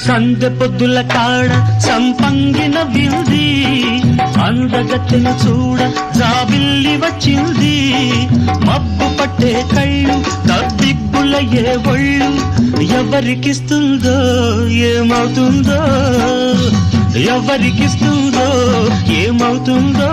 సందె పొద్దుల కాడ సంపంగిన వింది అందగత్తెను చూడ జాబిల్లి వచ్చింది మబ్బు పట్టే కళ్ళు తబ్బిబ్బులయ్యే ఒళ్ళు ఎవరికిస్తుందో ఏమవుతుందో ఎవరికిస్తుందో ఏమవుతుందో